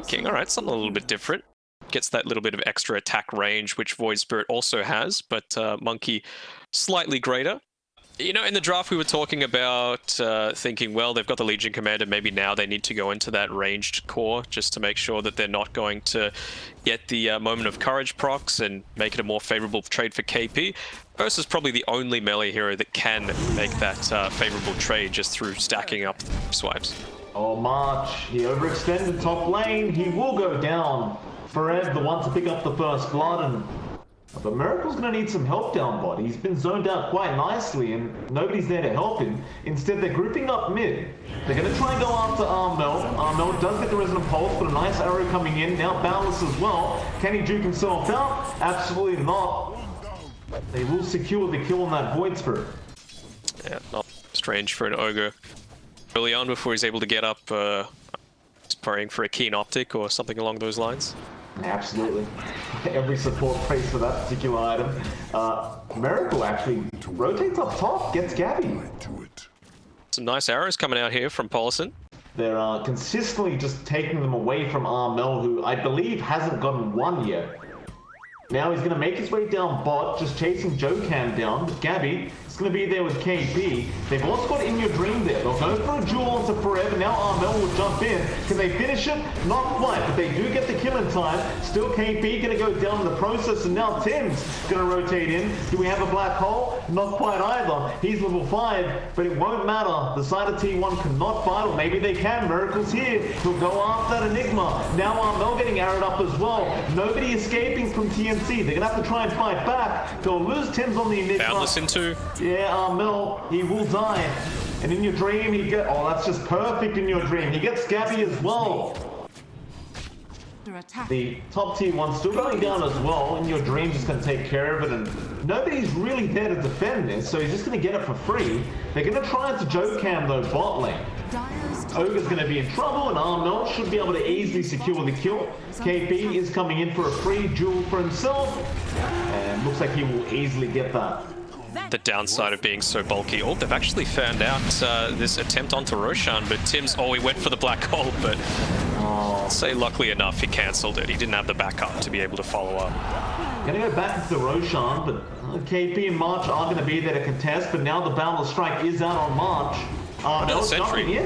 King, alright, something a little bit different. Gets that little bit of extra attack range, which Void Spirit also has, but Monkey slightly greater. You know, in the draft we were talking about thinking, well, they've got the Legion Commander, maybe now they need to go into that ranged core just to make sure that they're not going to get the Moment of Courage procs and make it a more favorable trade for KP. Ursa is probably the only melee hero that can make that favorable trade just through stacking up swipes. Oh, March, he overextended top lane, he will go down. Forever the one to pick up the first blood, but Miracle's going to need some help down bot. He's been zoned out quite nicely and nobody's there to help him. Instead, they're grouping up mid. They're going to try and go after Armel. Armel does get the Resonant Pulse, but a nice arrow coming in. Now Boundless as well. Can he juke himself out? Absolutely not. They will secure the kill on that Void Spirit. Yeah, not strange for an Ogre. Early on, before he's able to get up, he's praying for a Keen Optic or something along those lines. Absolutely. Every support prays for that particular item. Miracle actually rotates up top, gets Gabby. Some nice arrows coming out here from Paulson. They're consistently just taking them away from Armel, who I believe hasn't gotten one yet. Now he's going to make his way down bot, just chasing Jokam down. Gabby is going to be there with KP. They've also got In Your Dream there. They'll go for a duel onto Forever. Now Armel will jump in. Can they finish it? Not quite, but they do get the kill in time. Still KP going to go down in the process, and now Tim's going to rotate in. Do we have a black hole? Not quite either. He's level 5, but it won't matter. The side of T1 cannot fight, or maybe they can. Miracle's here. He'll go after that Enigma. Now Armel getting arrowed up as well. Nobody escaping from TNC. They're going to have to try and fight back. They'll lose Tim's on the Enigma. Boundless into. Yeah, Armel, he will die. And In Your Dream, he get. Oh, that's just perfect In Your Dream. He gets Gabby as well. The top tier one still going down as well. In Your Dream just going to take care of it, and nobody's really there to defend this, so he's just going to get it for free. They're going to try into Jokam though bot lane. Ogre's going to be in trouble, and Armel should be able to easily secure the kill. KP is coming in for a free duel for himself, and looks like he will easily get that. The downside of being so bulky. Oh, they've actually found out this attempt onto Roshan, but Tim's, he went for the black hole, but I'll say luckily enough, he cancelled it. He didn't have the backup to be able to follow up. Gonna go back into Roshan, but KP and March are going to be there to contest, but now the Boundless Strike is out on March. Another sentry.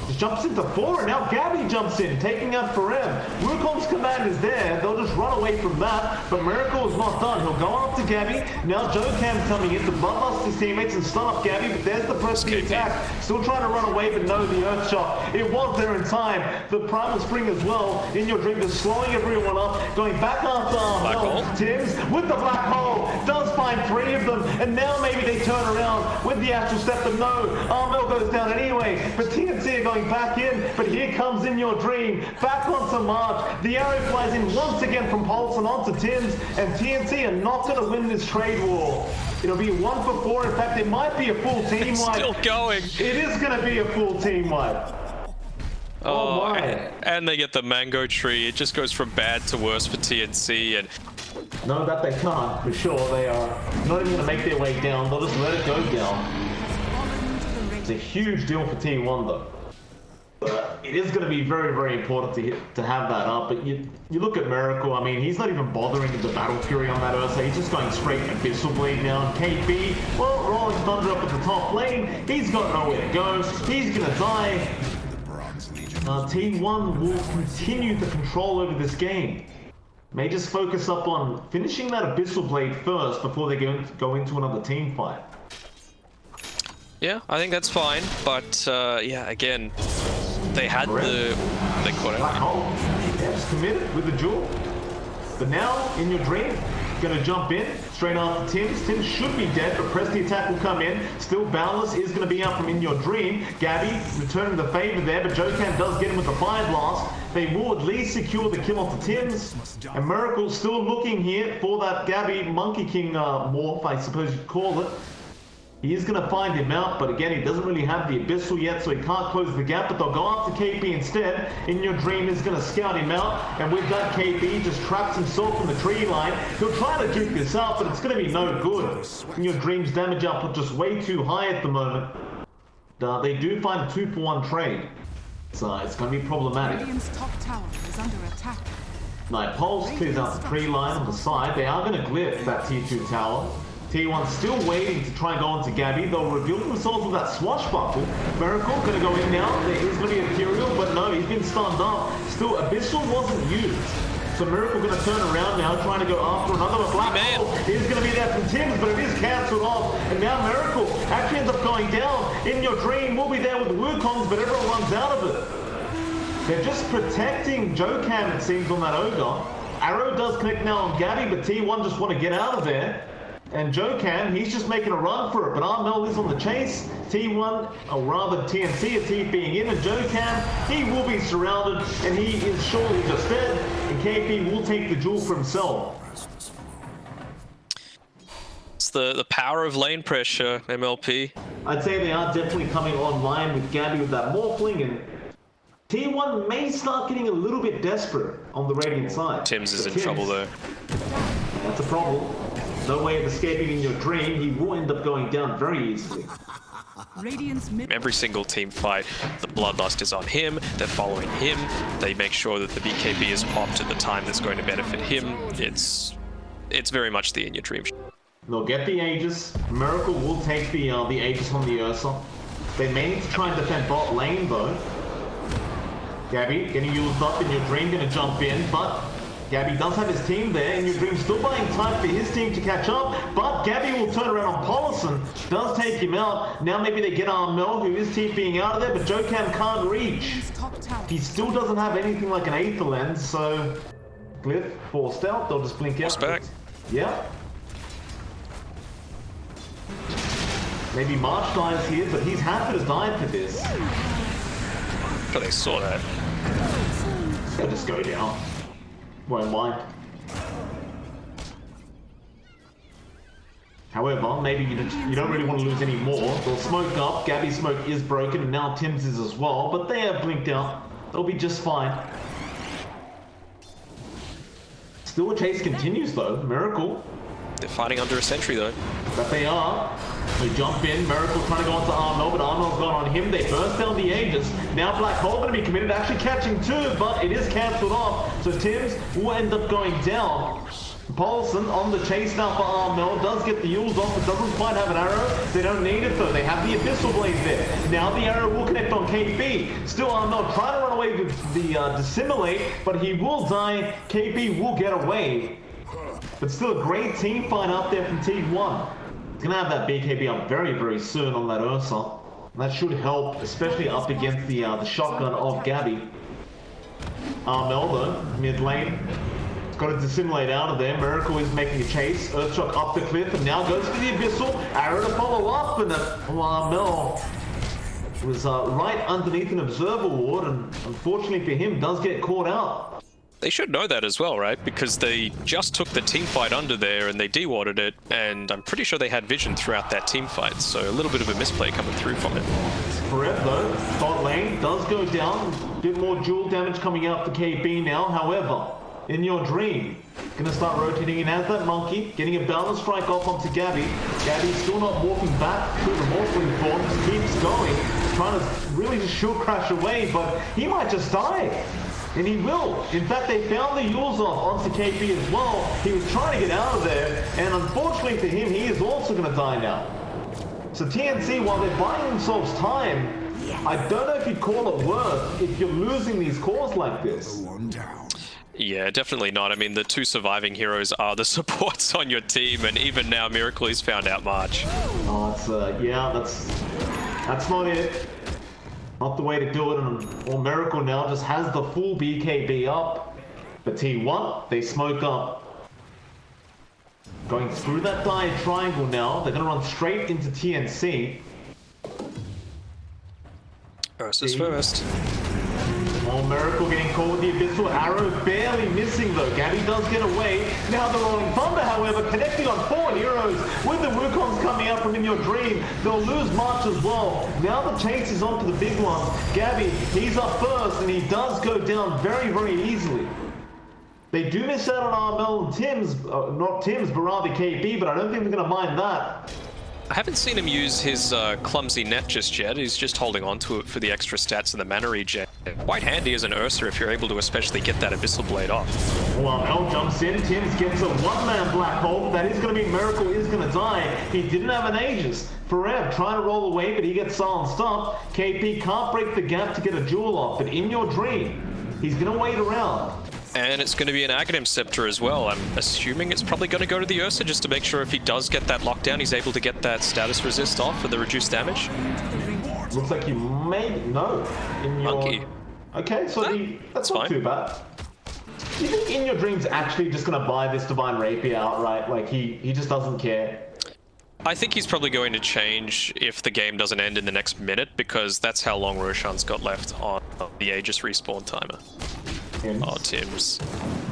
Just jumps into 4, and now Gabby jumps in, taking out Forever. Wukong's command is there. They'll just run away from that, but Miracle is not done. He'll go after Gabby. Now Jokam coming in to bloodlust his teammates and stun up Gabby, but there's the press the attack. Still trying to run away, but no, the Earth Shock. It was there in time. The Primal Spring as well. In Your Dream is slowing everyone up, going back after Tim's with the black hole. Does find 3 of them, and now maybe they turn around with the Astral Step, but no, Armel goes down anyway. But TNC are going back in, but here comes In Your Dream. Back onto March. The arrow flies in once again from Paulson onto Tim's, and TNC are not going to win this trade war. It'll be 1 for 4. In fact, it might be a full team wipe. Still going. It is going to be a full team wipe. Oh my. And they get the mango tree. It just goes from bad to worse for TNC, and no, that they can't, for sure. They are not even going to make their way down. They'll just let it go down. It's a huge deal for T1 though. It is going to be very, very important to have that up, but you look at Miracle, I mean, he's not even bothering the Battle Fury on that Ursa, he's just going straight Abyssal Blade now. KP, well, rolling Thunder up at the top lane, he's got nowhere to go, he's going to die. T1 will continue the control over this game. May just focus up on finishing that Abyssal Blade first before they go into another team fight. Yeah, I think that's fine, but yeah, again, they had they caught out. Black hole. Yeah, just committed with the jewel. But now, In Your Dream, gonna jump in straight after Tim's. Tim should be dead, but press the attack will come in. Still Boundless is gonna be out from In Your Dream. Gabby returning the favor there, but Jokam does get him with the Fire Blast. They will at least secure the kill onto Tim's. And Miracle still looking here for that Gabby Monkey King morph, I suppose you'd call it. He is going to find him out, but again, he doesn't really have the Abyssal yet, so he can't close the gap, but they'll go after KP instead. In Your Dream is going to scout him out, and with that, KP just traps himself in the tree line. He'll try to juke this out, but it's going to be no good. In Your Dream's damage output just way too high at the moment. They do find a 2-for-1 trade. So it's going to be problematic. Radiant's top tower is under attack. Now, Pulse clears out the tree line on the side. They are going to glyph that T2 tower. T1 still waiting to try and go onto Gabby. They'll reveal themselves with that swashbuckle. Miracle going to go in now. There is going to be Imperial, but no, he's been stunned up. Still, Abyssal wasn't used. So Miracle going to turn around now, trying to go after another black hole. He's going to be there from Tim's, but it is cancelled off. And now Miracle actually ends up going down. In Your Dream, we'll be there with the Wukongs, but everyone runs out of it. They're just protecting Jokam, it seems, on that Ogre. Arrow does connect now on Gabby, but T1 just want to get out of there. And Jokam, he's just making a run for it, but Armel is on the chase. T1, or rather TNC, a T being in, and Jokam, he will be surrounded, and he is surely just dead, and KP will take the jewel for himself. It's the power of lane pressure, MLP. I'd say they are definitely coming online with Gabby with that Morphling, and T1 may start getting a little bit desperate on the Radiant side. Tim's is in trouble though. That's a problem. No way of escaping In Your Dream. He will end up going down very easily. Every single team fight, the bloodlust is on him. They're following him. They make sure that the BKB is popped at the time that's going to benefit him. It's very much the In Your Dream. They'll get the Aegis. Miracle will take the Aegis on the Ursa. They may need to try and defend bot lane though. Gabby getting used up. In Your Dream gonna jump in, but Gabby does have his team there. In Your Dream still buying time for his team to catch up, but Gabby will turn around on Paulison, does take him out. Now maybe they get Armel, who is TPing out of there, but Jokam can't reach. He still doesn't have anything like an Aether Lens, so Glyph forced out. They'll just blink out. Back. Yeah. Maybe March dies here, but he's happy to die for this. But they saw that. They'll just go down. Won't mind. However, maybe you don't really want to lose any more. They'll smoke up. Gabby's smoke is broken, and now Tim's is as well. But they have blinked out. They'll be just fine. Still, a chase continues though. Miracle. They're fighting under a sentry though. But they are. They jump in. Miracle trying to go onto Armel, but Armel's gone on him. They burst down the Aegis. Now Black Hole going to be committed, actually catching two, but it is cancelled off. So Tim's will end up going down. Paulson on the chase now for Armel. Does get the Yules off, but doesn't quite have an arrow. They don't need it though. They have the Abyssal Blade there. Now the arrow will connect on KP. Still Armel trying to run away with the Dissimulate, but he will die. KP will get away. But still a great team fight out there from T1. It's going to have that BKB up very, very soon on that Ursa. And that should help, especially up against the shotgun of Gabby. Armel though, mid lane. It's got to dissimulate out of there. Miracle is making a chase. Earthshock up the cliff and now goes for the Abyssal. Arrow to follow up, and Armel was right underneath an observer ward, and unfortunately for him does get caught out. They should know that as well, right? Because they just took the team fight under there and they de-warded it, and I'm pretty sure they had vision throughout that team fight, so a little bit of a misplay coming through from it. Correct though, bot lane does go down, a bit more dual damage coming out for KB now. However, In Your Dream, gonna start rotating in as that monkey, getting a balance strike off onto Gabby. Gabby's still not morphing back to the morphling form, just keeps going, trying to really just shield crash away, but he might just die. And he will. In fact, they found the Yules off onto KP as well. He was trying to get out of there, and unfortunately for him, he is also going to die now. So TNC, while they're buying themselves time, I don't know if you'd call it worth if you're losing these cores like this. Yeah, definitely not. I mean, the two surviving heroes are the supports on your team, and even now Miracle has found out March. Oh, it's, yeah, that's not it. Not the way to do it, and Miracle now just has the full BKB up. But T1, they smoke up. Going through that dire triangle now, they're going to run straight into TNC. First is first. Oh, Miracle getting caught with the Abyssal Arrow, barely missing though. Gabby does get away. Now the Rolling Thunder, however, connecting on 4 heroes with the Wukongs coming out from In Your Dream. They'll lose March as well. Now the chase is on to the big ones. Gabby, he's up first, and he does go down very, very easily. They do miss out on Armel and Tim's, not Tim's, but rather KP, but I don't think they're going to mind that. I haven't seen him use his clumsy net just yet. He's just holding on to it for the extra stats and the mana regen. Quite handy as an Ursa if you're able to especially get that Abyssal Blade off. Well, Mel jumps in, Tims gets a one-man black hole. That is going to be Miracle is going to die. He didn't have an Aegis. Forev trying to roll away, but he gets silenced up. KP can't break the gap to get a duel off, but in your dream, he's going to wait around. And it's going to be an Aghanim Scepter as well. I'm assuming it's probably going to go to the Ursa just to make sure if he does get that lockdown, he's able to get that status resist off for the reduced damage. Looks like you may... No. In your... Monkey. Okay, so that's not fine. too bad. Do you think In Your Dream's actually just going to buy this Divine Rapier outright? Like, he just doesn't care? I think he's probably going to change if the game doesn't end in the next minute, because that's how long Roshan's got left on the Aegis respawn timer. Tims. Oh, Tim's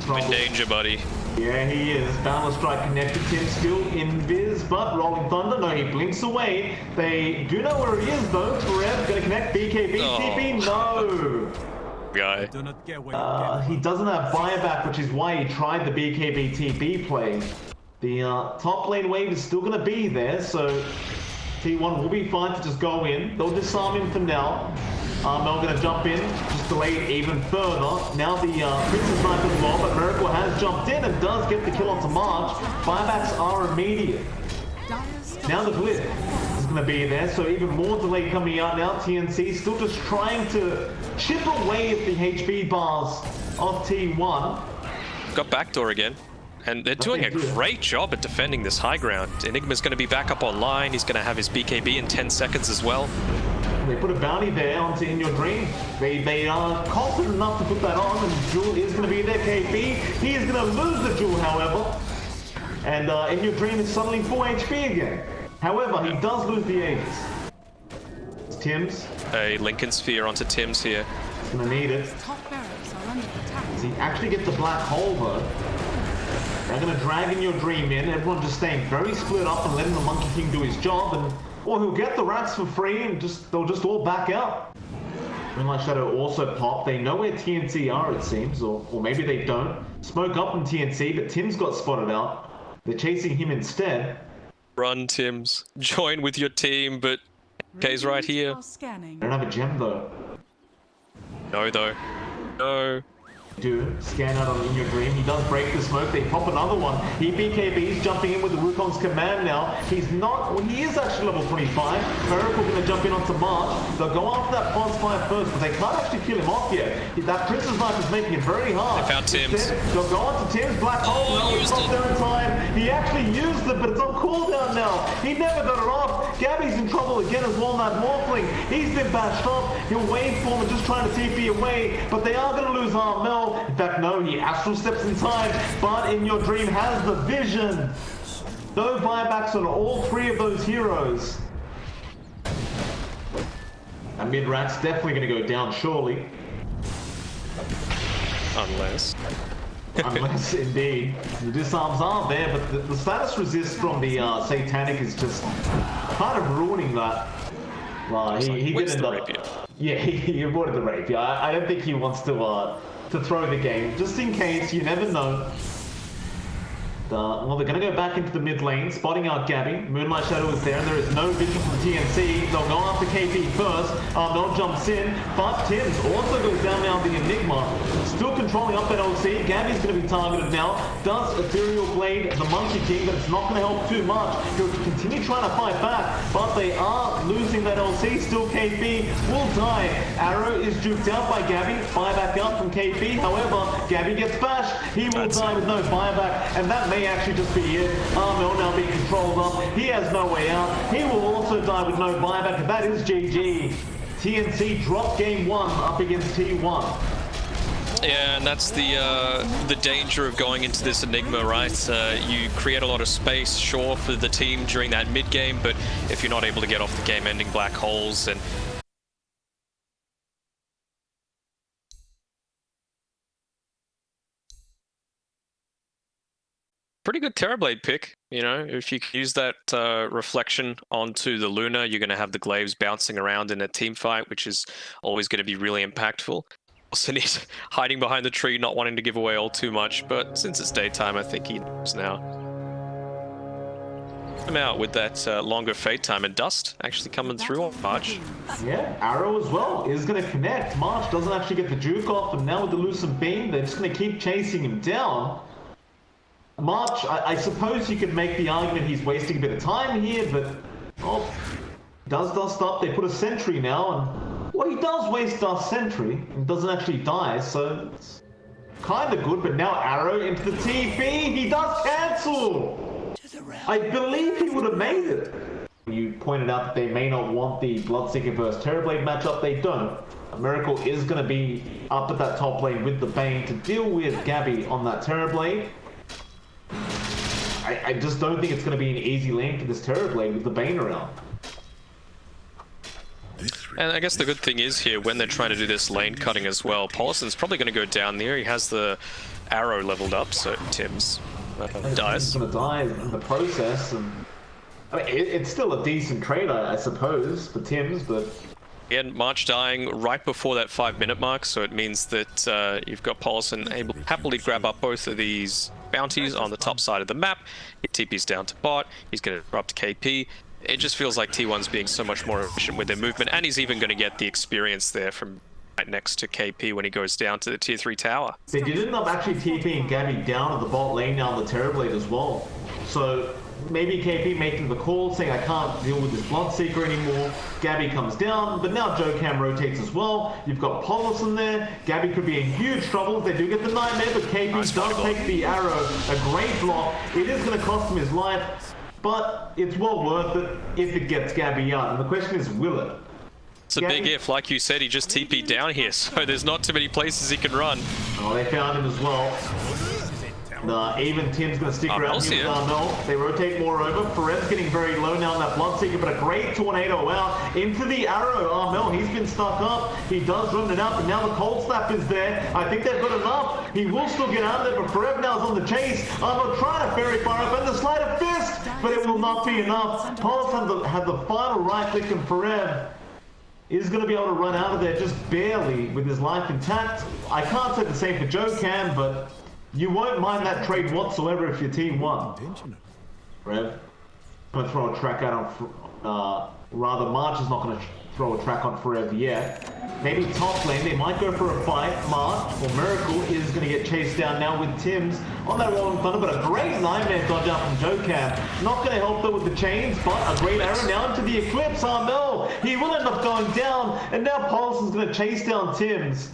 in danger, buddy. Yeah, he is. Boundless Strike connected. Tim still invis, but Rolling Thunder, no, he blinks away. They do know where he is, though. Forev gonna connect. BKB, TP, no! Guy. He doesn't have buyback, which is why he tried the BKB TP play. The top lane wave is still gonna be there, so T1 will be fine to just go in. They'll disarm him for now. Mel gonna jump in, just delay it even further. Now the Princess Knife as well, but Miracle has jumped in and does get the kill onto March. Buybacks are immediate. Now the Blitz is gonna be there, so even more delay coming out now. TNC still just trying to chip away at the HP bars of T1. Got backdoor again. And they're doing a great job at defending this high ground. Enigma's going to be back up online. He's going to have his BKB in 10 seconds as well. They put a bounty there onto In Your Dream. They are confident enough to put that on, and Jewel is going to be there. KP, he is going to lose the Jewel, however. And In Your Dream is suddenly full HP again. However, he does lose the Aegis. It's Tim's. A Lincoln Sphere onto Tim's here. He's going to need it. Top barracks are under attack. Does he actually get the black hole, though? They're going to drag In Your Dream in. Everyone just staying very split up and letting the Monkey King do his job. And or he'll get the racks for free and they'll just all back out. Moonlight Shadow also pop. They know where TNC are, it seems, or maybe they don't. Smoke up on TNC, but Tim's got spotted out. They're chasing him instead. Run, Tims. Join with your team, but K's right here. Scanning. They don't have a gem, though. No, though. No. Do scan out on In Your Dream. He does break the smoke. They pop another one. He BKB's jumping in with the Wukong's command now. He's not. Well, he is actually level 25. Miracle going to jump in onto March. They'll go after that Pons 5 first, but they can't actually kill him off yet. That Princess Knife is making it very hard. They found Tim's. They'll go on to Tim's black hole. No, it's not there in time. He actually used it, but it's on cooldown now. He never got it off. Gabby's in trouble again as well. That Morphling. He's been bashed up. He'll wait for him and just trying to TP away, but they are going to lose Mel. In fact, no, he astral steps in time, but In Your Dream has the vision. No buybacks on all three of those heroes. And mid-rat's definitely going to go down, surely. Unless. Unless, indeed. The disarms are there, but the status resist from the Satanic is just kind of ruining that. He did end up... Rapier? Yeah, he avoided the rapier. I don't think he wants to throw the game, just in case, you never know. Well, they're going to go back into the mid lane, spotting out Gabby. Moonlight Shadow is there, and there is no vision from TNC. They'll go after KP first. Mel jumps in, but Tims also goes down now the Enigma. Still controlling up that LC. Gabby's going to be targeted now. Does Ethereal Blade the Monkey King, but it's not going to help too much. He'll continue trying to fight back, but they are losing that LC. Still KP will die. Arrow is juked out by Gabby. Buyback out from KP. However, Gabby gets bashed. He will die with no buyback, and that may actually just be it. Mel now being controlled up. He has no way out. He will also die with no buyback, and that is GG. TNC drop game 1 up against T1. Yeah, and that's the danger of going into this Enigma, right? You create a lot of space, sure, for the team during that mid-game, but if you're not able to get off the game-ending black holes, and pretty good Terrorblade pick, you know. If you can use that reflection onto the Luna, you're going to have the glaives bouncing around in a team fight, which is always going to be really impactful. Also need hiding behind the tree, not wanting to give away all too much, but since it's daytime, I think he knows now. Come out with that longer fade time, and Dust actually coming through on March. Yeah, Arrow as well is going to connect. March doesn't actually get the juke off, and now with the loosened beam, they're just going to keep chasing him down. March, I suppose you could make the argument he's wasting a bit of time here, but oh, does Dust up? They put a sentry now, and well, he does waste Dust sentry and doesn't actually die, so it's kind of good. But now Arrow into the TP, he does cancel. I believe he would have made it. You pointed out that they may not want the Bloodseeker versus Terrorblade matchup. They don't. Miracle is going to be up at that top lane with the Bane to deal with Gabby on that Terrorblade. I just don't think it's going to be an easy lane for this Terrorblade with the Bane around. And I guess the good thing is here, when they're trying to do this lane cutting as well, Paulison's probably going to go down there. He has the arrow leveled up, so Tim's dies. He's going to die in the process. And I mean, it's still a decent trade, I suppose, for Tim's, but... Again, March dying right before that 5-minute mark, so it means that you've got Paulison able to happily grab up both of these bounties on the top side of the map. He TP's down to bot, he's going to drop to KP. It just feels like T1's being so much more efficient with their movement, and he's even going to get the experience there from right next to KP when he goes down to the tier 3 tower. They did end up actually TPing Gabby down at the bot lane now on the Terrorblade as well. So maybe KP making the call saying I can't deal with this Bloodseeker anymore. Gabby comes down, but now JoeCam rotates as well. You've got Paulison there. Gabby could be in huge trouble if they do get the Nightmare, but KP does take the arrow. A great block. It is going to cost him his life, but it's well worth it if it gets Gabby out. And the question is, will it? It's a big if. Like you said, he just TP'd down here, so there's not too many places he can run. Oh, they found him as well. Even Tim's going to stick around here with Armel. They rotate more over. Perez getting very low now on that Bloodseeker, but a great tornado out into the arrow. Armel, he's been stuck up. He does run it up, and now the cold snap is there. I think they've got enough. He will still get out there, but Perez now is on the chase. Armel trying to ferry fire up, and the sleight of fist, but it will not be enough. Paulus had the final right click, and Perez is going to be able to run out of there just barely with his life intact. I can't say the same for JoeCam, but you won't mind that trade whatsoever if your team won. Rev, I'm going to throw a track out on, rather March is not going to throw a track on Forever yet. Maybe top lane, they might go for a fight. March or Miracle is going to get chased down now with Tim's on that Rolling Thunder, but a great Nightmare dodge out from JoeCam. Not going to help though with the chains, but a great arrow now into the Eclipse. Armel, he will end up going down, and now Paulson's going to chase down Tim's.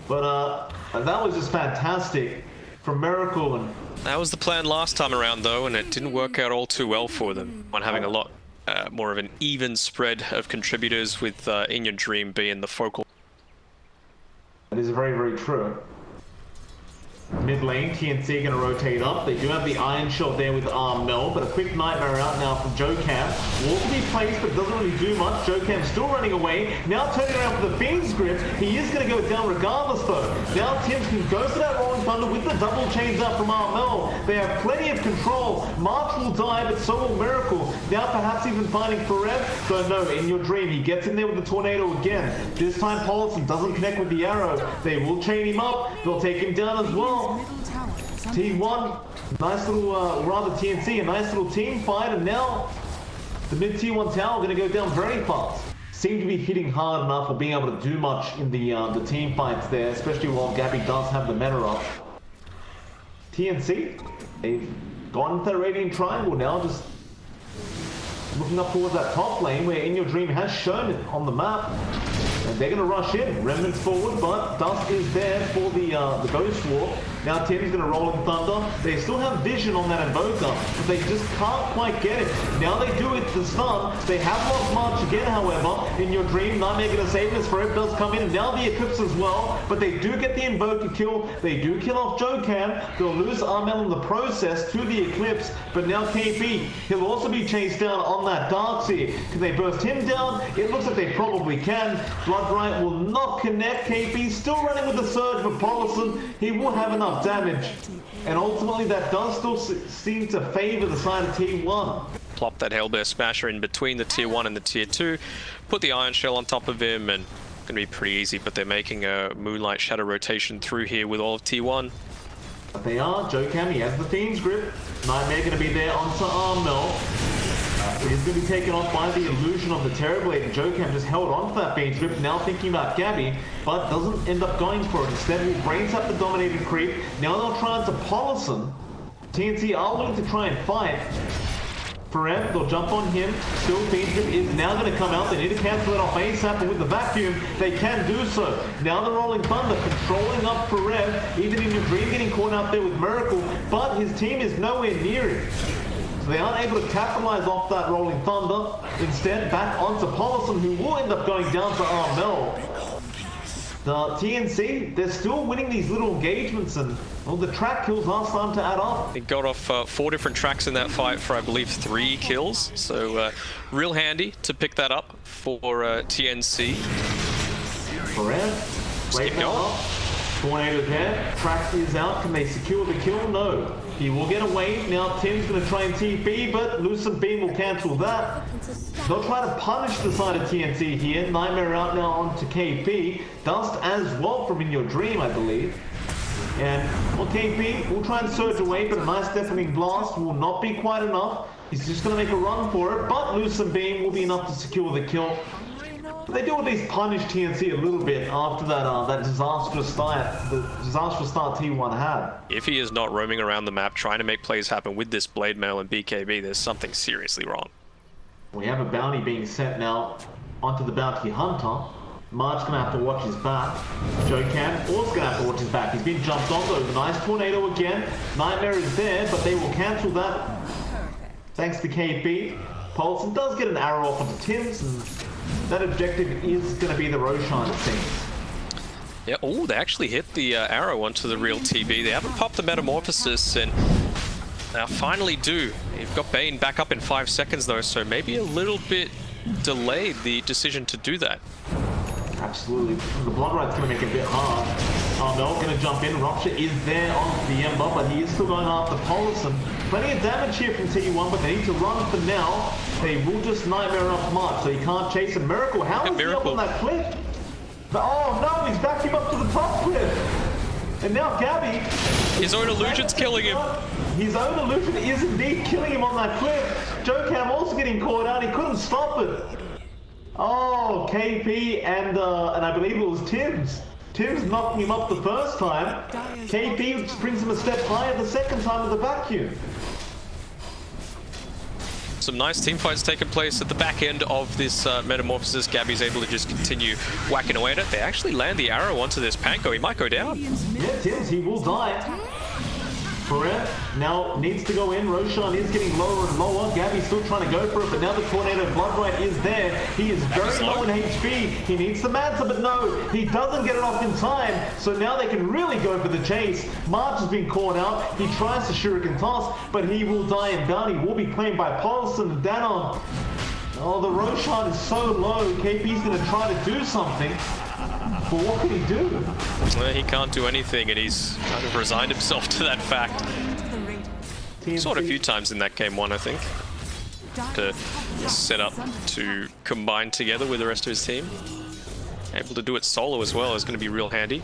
But that was just fantastic from Miracle. And that was the plan last time around though, and it didn't work out all too well for them on having a lot more of an even spread of contributors, with In Your Dream being the focal. That is very, very true. Mid lane, TNC going to rotate up. They do have the Iron Shot there with Armel, but a quick Nightmare out now from JoeCam. Wall to be placed, but doesn't really do much. JoeCam still running away. Now turning around for the Fiend's Grip. He is going to go down regardless though. Now Tim can go for that Rolling Thunder with the double chains out from Armel. They have plenty of control. March will die, but so will Miracle. Now perhaps even finding Perez. So no, In Your Dream, he gets in there with the Tornado again. This time Paulson doesn't connect with the arrow. They will chain him up. They'll take him down as well. T1, nice little, rather TNC, a nice little team fight, and now the mid T1 tower going to go down very fast. Seem to be hitting hard enough for being able to do much in the team fights there, especially while Gabby does have the meta up. TNC, they've gone into the Radiant Triangle now, just looking up towards that top lane where In Your Dream has shown it on the map. And they're going to rush in. Remnants forward, but Dust is there for the Ghost Walk. Now Tim's going to roll in Thunder. They still have vision on that Invoker, but they just can't quite get it. Now they do it to stun. They have lost March again, however. In Your Dream, Nightmare going to save this. For it does come in. Now the Eclipse as well, but they do get the Invoker kill. They do kill off JoeCam. They'll lose Armel in the process to the Eclipse, but now KP, he'll also be chased down on that Darkseer. Can they burst him down? It looks like they probably can. Bloodbright will not connect. KP still running with the surge, but Paulison, he will have enough damage. And ultimately that does still seem to favor the side of T1. Plop that Hellbear Smasher in between the tier 1 and the tier 2. Put the Iron Shell on top of him, and it's going to be pretty easy, but they're making a Moonlight Shadow rotation through here with all of T1. But they are. Joe Cam, he has the Fiend's Grip. Nightmare going to be there onto Armel. It is going to be taken off by the illusion of the Terrorblade, and Joe Cam just held on to that Fiend's Grip, now thinking about Gabby, but doesn't end up going for it. Instead, will brains up the dominating creep. Now they'll try to Polison. TNC are willing to try and fight. Forever, they'll jump on him. Still, Fiend's Grip is now going to come out. They need to cancel it off ASAP, and with the vacuum, they can do so. Now the Rolling Thunder controlling up Forever, even in your dream getting caught out there with Miracle, but his team is nowhere near him. So they aren't able to capitalize off that Rolling Thunder. Instead, back onto Polison, who will end up going down to Armel. The TNC, they're still winning these little engagements, and well, the track kills are starting to add up. He got off 4 different tracks in that fight for, I believe, 3 kills. So real handy to pick that up for TNC. Forever, Keep going. Tornado there, track is out. Can they secure the kill? No. He will get away. Now Tim's going to try and TP, but Lucent Beam will cancel that. They'll try to punish the side of TNC here. Nightmare out now onto KP. Dust as well from In Your Dream, I believe. And well, KP will try and surge away, but a nice deafening blast will not be quite enough. He's just going to make a run for it, but Lucent Beam will be enough to secure the kill. They do at least punish TNC a little bit after that disastrous start T1 had. If he is not roaming around the map trying to make plays happen with this Blade Mail and BKB, there's something seriously wrong. We have a bounty being sent now onto the bounty hunter. Mark's gonna have to watch his back. Joe Cam also gonna have to watch his back. He's been jumped on though. Nice tornado again. Nightmare is there, but they will cancel that. Thanks to KP. Polson does get an arrow off onto Tim's, and that objective is going to be the Roshan, it seems. Yeah, oh, they actually hit the arrow onto the real TB. They haven't popped the Metamorphosis, and now finally do. You've got Bane back up in 5 seconds though, so maybe a little bit delayed the decision to do that. Absolutely. The Blood Right's going to make it a bit hard. Armel going to jump in. Rupture is there on the Ember, but he is still going after Polison. Plenty of damage here from T1, but they need to run for now. They will just Nightmare up Mark, so he can't chase a Miracle. How is he up on that cliff? Oh no, he's back him up to the top cliff. And now Gabby... His own illusion's killing him. His own illusion is indeed killing him on that cliff. Joe Cam also getting caught out. He couldn't stop it. Oh, KP and I believe it was Tim's. Tim's knocking him up the first time. KP just brings him a step higher the second time with the vacuum. Some nice team fights taking place at the back end of this Metamorphosis. Gabby's able to just continue whacking away at it. They actually land the arrow onto this Panko. He might go down. Yeah, Tim's, he will die. Forever now needs to go in. Roshan is getting lower and lower. Gabby's still trying to go for it, but now the Tornado Blood Right is there. He is very low in HP. He needs the Manta, but no, he doesn't get it off in time. So now they can really go for the chase. March has been caught out. He tries to Shuriken toss, but he will die, and Bounty will be claimed by Polson and Danog. Oh, the Roshan is so low. KP's going to try to do something. But what can he do? Well, he can't do anything, and he's kind of resigned himself to that fact. TNC. Saw it a few times in that game 1, I think. To set up to combine together with the rest of his team. Able to do it solo as well is going to be real handy.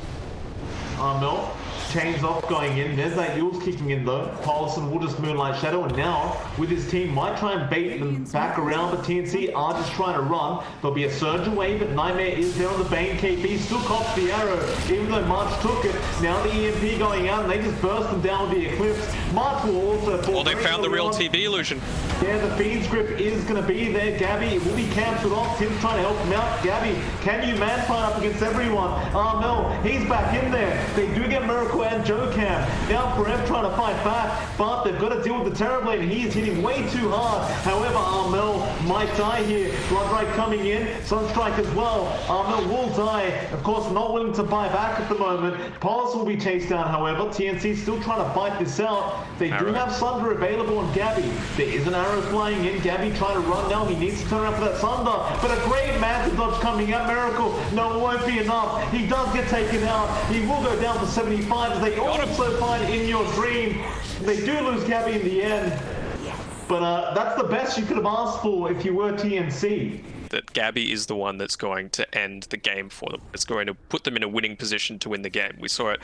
Armel chains off going in. There's that Yule's kicking in though. Paulson will just Moonlight Shadow, and now with his team might try and bait them back around, but TNC are just trying to run. There'll be a surge away, but Nightmare is there on the Bane. KP still cops the arrow, even though March took it. Now the EMP going out, and they just burst them down with the Eclipse. March will also fall. Well, they found the real TB illusion. Yeah, the Fiend's Grip is going to be there. Gabby, it will be cancelled off. Tim's trying to help him out. Gabby, can you man fight up against everyone? Armel, he's back in there. They do get Miracle and Joe Cam. Now Forever trying to fight back, but they've got to deal with the Terrorblade, and he is hitting way too hard. However, Armel might die here. Bloodright coming in. Sunstrike as well. Armel will die. Of course, not willing to buy back at the moment. Paulus will be chased down, however. TNC still trying to fight this out. They do have Sunder available on Gabby. There is an arrow flying in. Gabby trying to run now. He needs to turn around for that Sunder. But a great Manta dodge coming out. Miracle. No, it won't be enough. He does get taken out. He will go down to 75 as they also find In Your Dream. They do lose Gabby in the end. But that's the best you could have asked for if you were TNC. that Gabby is the one that's going to end the game for them. It's going to put them in a winning position to win the game. We saw it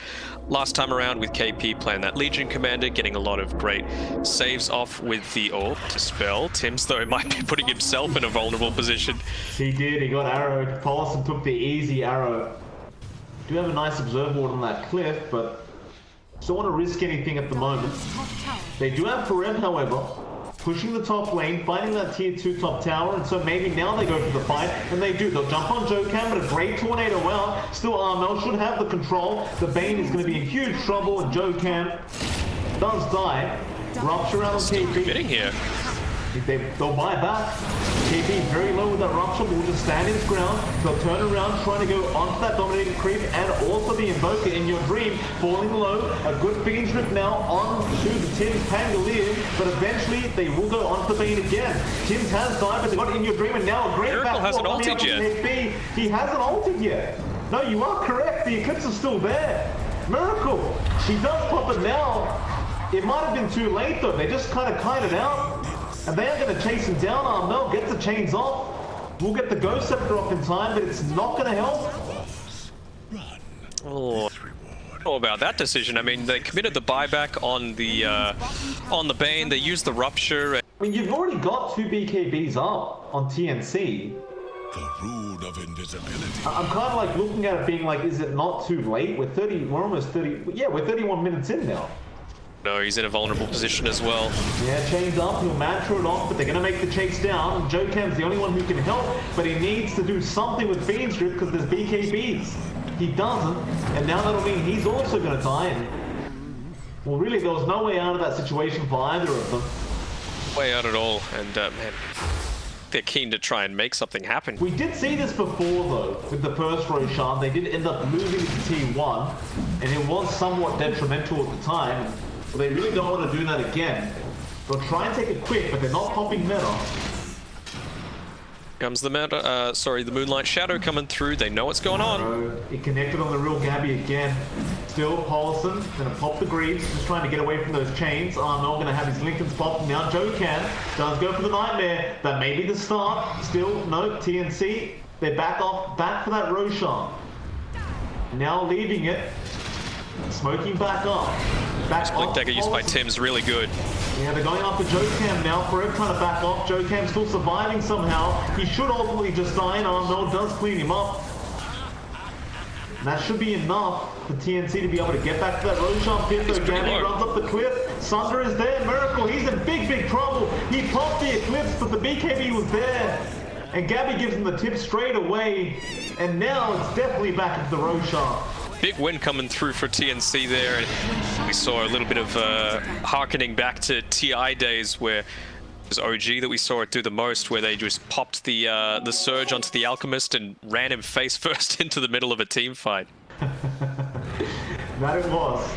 last time around with KP playing that Legion Commander, getting a lot of great saves off with the orb to spell. Tims, though, might be putting himself in a vulnerable position. He did, he got arrowed. Paulson took the easy arrow. Do have a nice observer ward on that cliff, but don't want to risk anything at the moment. They do have Pharem, however, pushing the top lane, finding that tier 2 top tower, and so maybe now they go for the fight, and they do. They'll jump on Jokam, but a great tornado out. Still, Armel should have the control. The Bane is going to be in huge trouble, and Jokam does die. Rupture out on KP. Getting here. They'll buy back. KP very low with that rupture, but will just stand his ground. They'll turn around, trying to go onto that dominating creep, and also the Invoker in your dream, falling low. A good Fiend's Rip now onto the Tims Pangolier, but eventually they will go onto the Bane again. Tims has died, but they got in your dream, and now a great Miracle hasn't ulted yet. He hasn't ulted yet. No, you are correct. The Eclipse is still there. Miracle. She does pop it now. It might have been too late though. They just kind of kited out. And they are going to chase him down. Armel gets the chains off. We'll get the Ghost Scepter off in time, but it's not going to help. Oh, all about that decision. I mean, they committed the buyback on the Bane. They used the Rupture. I mean, you've already got 2 BKBs up on TNC. The rune of invisibility. I'm kind of like looking at it being like, is it not too late? We're almost 30. Yeah, we're 31 minutes in now. No, he's in a vulnerable position as well. Yeah, chains up, he'll mantra it off, but they're going to make the chase down. Jokam's the only one who can help, but he needs to do something with Fiend's Rip because there's BKBs. He doesn't, and now that'll mean he's also going to die. And, well, really, there was no way out of that situation for either of them. Way out at all, and man, they're keen to try and make something happen. We did see this before, though, with the first Roshan. They did end up losing to T1, and it was somewhat detrimental at the time. Well, they really don't want to do that again. They'll try and take it quick, but they're not popping meta. Comes the the Moonlight Shadow coming through. They know what's going on. He connected on the real Gabby again. Still, Paulson gonna pop the Greaves, just trying to get away from those chains. Armel gonna have his Lincolns pop. Now Jokam does go for the Nightmare. That may be the start. Still, no, TNC. They back off, back for that Roshan. Now leaving it. Smoking back up. Back Blink off. Dagger used by Tim's really good. Yeah, they're going after Jokam now. Forever trying to back off. Jokam's still surviving somehow. He should ultimately just die, and Armel does clean him up. And that should be enough for TNC to be able to get back to that Roshan pit. So Gabby runs up the cliff. Sunder is there. Miracle, he's in big, big trouble. He popped the Eclipse, but the BKB was there. And Gabby gives him the tip straight away. And now it's definitely back at the Roshan. Big win coming through for TNC there, and we saw a little bit of harkening back to TI days where it was OG that we saw it do the most, where they just popped the Surge onto the Alchemist and ran him face first into the middle of a team fight. That it was.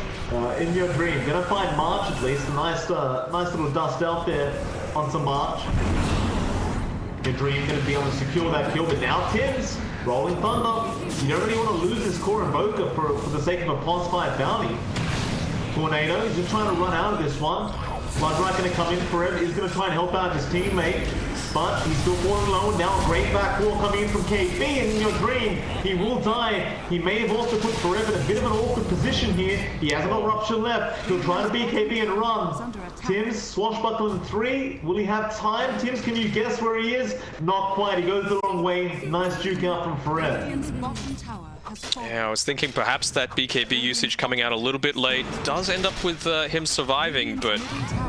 In your dream. Gonna find March at least. A nice little dust out there on some March. Your dream gonna be able to secure that kill, but now Tims. Rolling Thunder. You don't really want to lose this core Invoker for the sake of a plus 5 bounty. Tornado, he's just trying to run out of this one. Bloodright going to come in for him. He's going to try and help out his teammate. But he's still falling low. Now a great back wall coming in from KP. And in your dream, he will die. He may have also put Forever in a bit of an awkward position here. He has no Rupture left. He'll try to BKB and run. Tims, swashbuckling 3. Will he have time? Tims, can you guess where he is? Not quite. He goes the wrong way. Nice juke out from Forever. Yeah, I was thinking perhaps that BKB usage coming out a little bit late does end up with him surviving, but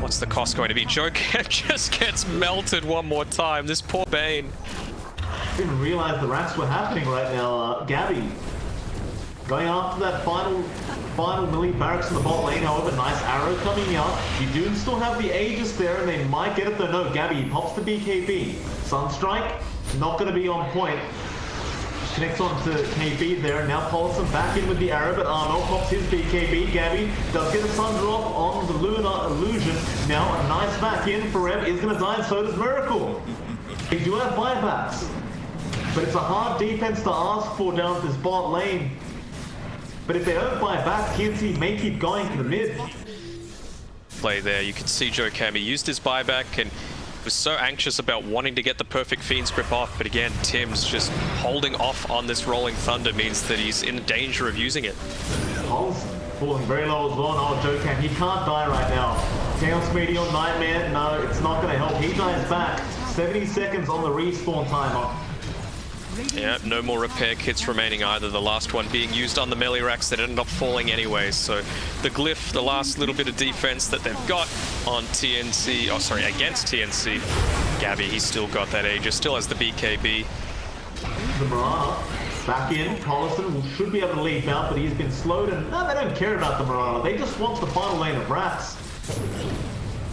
what's the cost going to be? Jokam just gets melted one more time. This poor Bane. I didn't realize the rats were happening right now. Gabby going after that final melee barracks in the bot lane. However, nice arrow coming out. You do still have the Aegis there, and they might get it though. No, Gabby pops the BKB. Sunstrike, not going to be on point. Connects on to KB there, and now Paulson back in with the arrow, but Armel pops his BKB. Gabby does get a Thunder off on the Lunar Illusion. Now a nice back in. Forever is going to die, and so does Miracle. They do have buybacks, but it's a hard defense to ask for down this bot lane. But if they don't buy back, TNC may keep going to the mid. Play there, you can see Jokam used his buyback, and Was so anxious about wanting to get the perfect Fiend's Grip off, but again, Tim's just holding off on this Rolling Thunder means that he's in danger of using it. Paul's falling very low as well. No, Jokan, he can't die right now. Chaos Meteor, Nightmare, no, it's not going to help. He dies back. 70 seconds on the respawn timer. Yeah, no more repair kits remaining either. The last one being used on the melee racks that ended up falling anyway. So the glyph, the last little bit of defense that they've got on TNC, oh sorry, against TNC. Gabby, he's still got that Aegis, still has the BKB. The Mirana back in. Collison should be able to leap out, but he's been slowed, and no, they don't care about the Mirana. They just want the final lane of rats.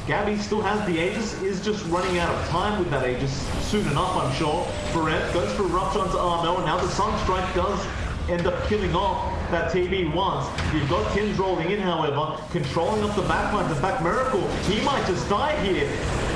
Gabby still has the Aegis, is just running out of time with that Aegis soon enough, I'm sure. Barrett goes for a Rupture onto Armel, and now the Sunstrike does end up killing off that TB once. You've got Tim's rolling in, however, controlling up the backlines. In fact, Miracle, he might just die here.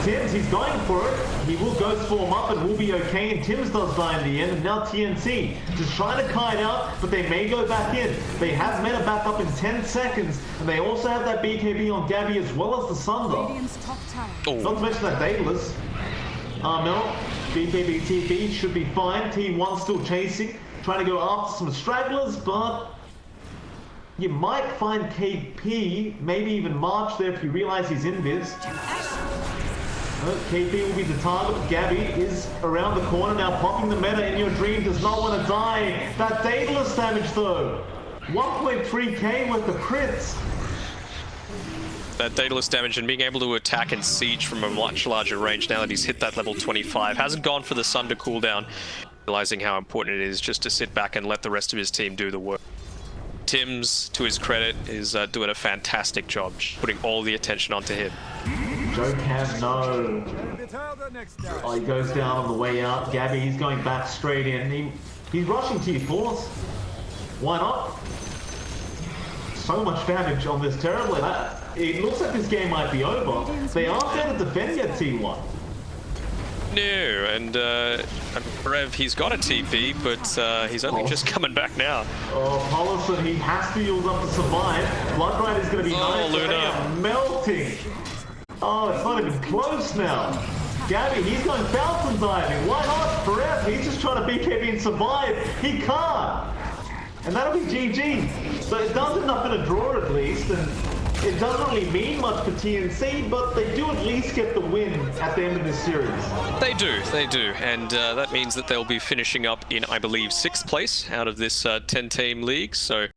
Tim's, he's going for it. He will ghost form up and will be okay, and Tim's does die in the end. And now TNC just trying to kite out, but they may go back in. They have meta back up in 10 seconds, and they also have that BKB on Gabby as well as the Sunder. Radiant's top tower. Not to mention that Daedalus. Armel, BKB TP should be fine. T1 still chasing, trying to go after some stragglers, but you might find KP, maybe even March there if you realize he's invis. KP will be the target. Gabby is around the corner now, popping the meta in your dream. Does not want to die. That Daedalus damage though. 1.3k worth of crits. That Daedalus damage and being able to attack and siege from a much larger range now that he's hit that level 25. Hasn't gone for the Sunder cooldown, realizing how important it is just to sit back and let the rest of his team do the work. Tim's, to his credit, is doing a fantastic job, putting all the attention onto him. Jokan, no. Oh, he goes down on the way out. Gabby, he's going back straight in. He's rushing T4s. Why not? So much damage on this terribly. It looks like this game might be over. They aren't there to defend yet, T1. No, and Brev, he's got a TP, but he's only just coming back now. Oh, Paulison, he has to use up to survive. Bloodride is going to be nice. Luna. They are melting. Oh, it's not even close now. Gabby, he's going fountain diving. Why not? Brev, he's just trying to BKB and survive. He can't. And that'll be GG. So it does end up in a draw at least, and it doesn't really mean much for TNC, but they do at least get the win at the end of this series. They do, and that means that they'll be finishing up in, I believe, 6th place out of this 10-team league, so